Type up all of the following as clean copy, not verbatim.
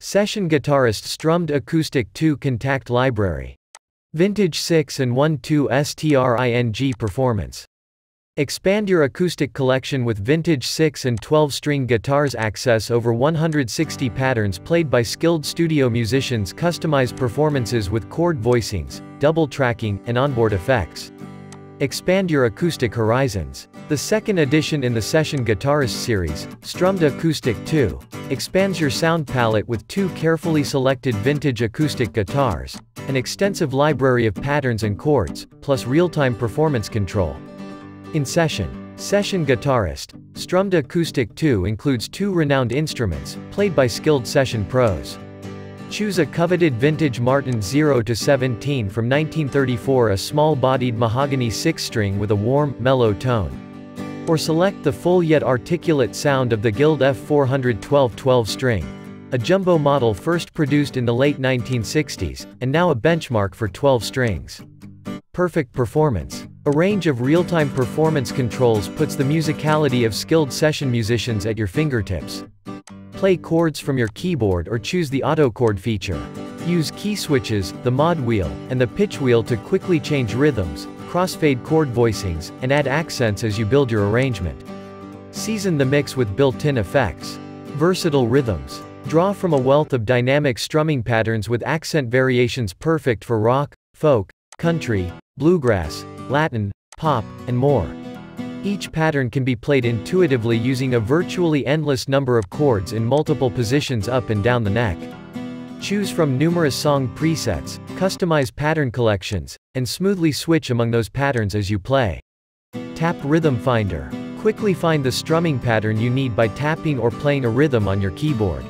Session Guitarist Strummed Acoustic 2 Kontakt Library. Vintage 6 and 1-2 string performance. Expand your acoustic collection with vintage 6 and 12-string guitars. Access over 160 patterns played by skilled studio musicians. Customize performances with chord voicings, double tracking, and onboard effects. Expand your acoustic horizons. The second edition in the Session Guitarist series, Strummed Acoustic 2, expands your sound palette with 2 carefully selected vintage acoustic guitars, an extensive library of patterns and chords, plus real-time performance control. In Session Guitarist Strummed Acoustic 2 includes 2 renowned instruments, played by skilled session pros. Choose a coveted vintage Martin 0-17 from 1934, a small-bodied mahogany 6-string with a warm, mellow tone. Or select the full yet articulate sound of the Guild F412 12-string, a jumbo model first produced in the late 1960s, and now a benchmark for 12 strings. Perfect performance. A range of real-time performance controls puts the musicality of skilled session musicians at your fingertips. Play chords from your keyboard or choose the auto chord feature. Use key switches, the mod wheel, and the pitch wheel to quickly change rhythms, crossfade chord voicings, and add accents as you build your arrangement. Season the mix with built-in effects. Versatile rhythms. Draw from a wealth of dynamic strumming patterns with accent variations perfect for rock, folk, country, bluegrass, Latin, pop, and more. Each pattern can be played intuitively using a virtually endless number of chords in multiple positions up and down the neck. Choose from numerous song presets, customize pattern collections, and smoothly switch among those patterns as you play. Tap Rhythm Finder. Quickly find the strumming pattern you need by tapping or playing a rhythm on your keyboard.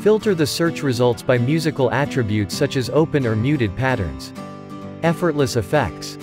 Filter the search results by musical attributes such as open or muted patterns. Effortless effects.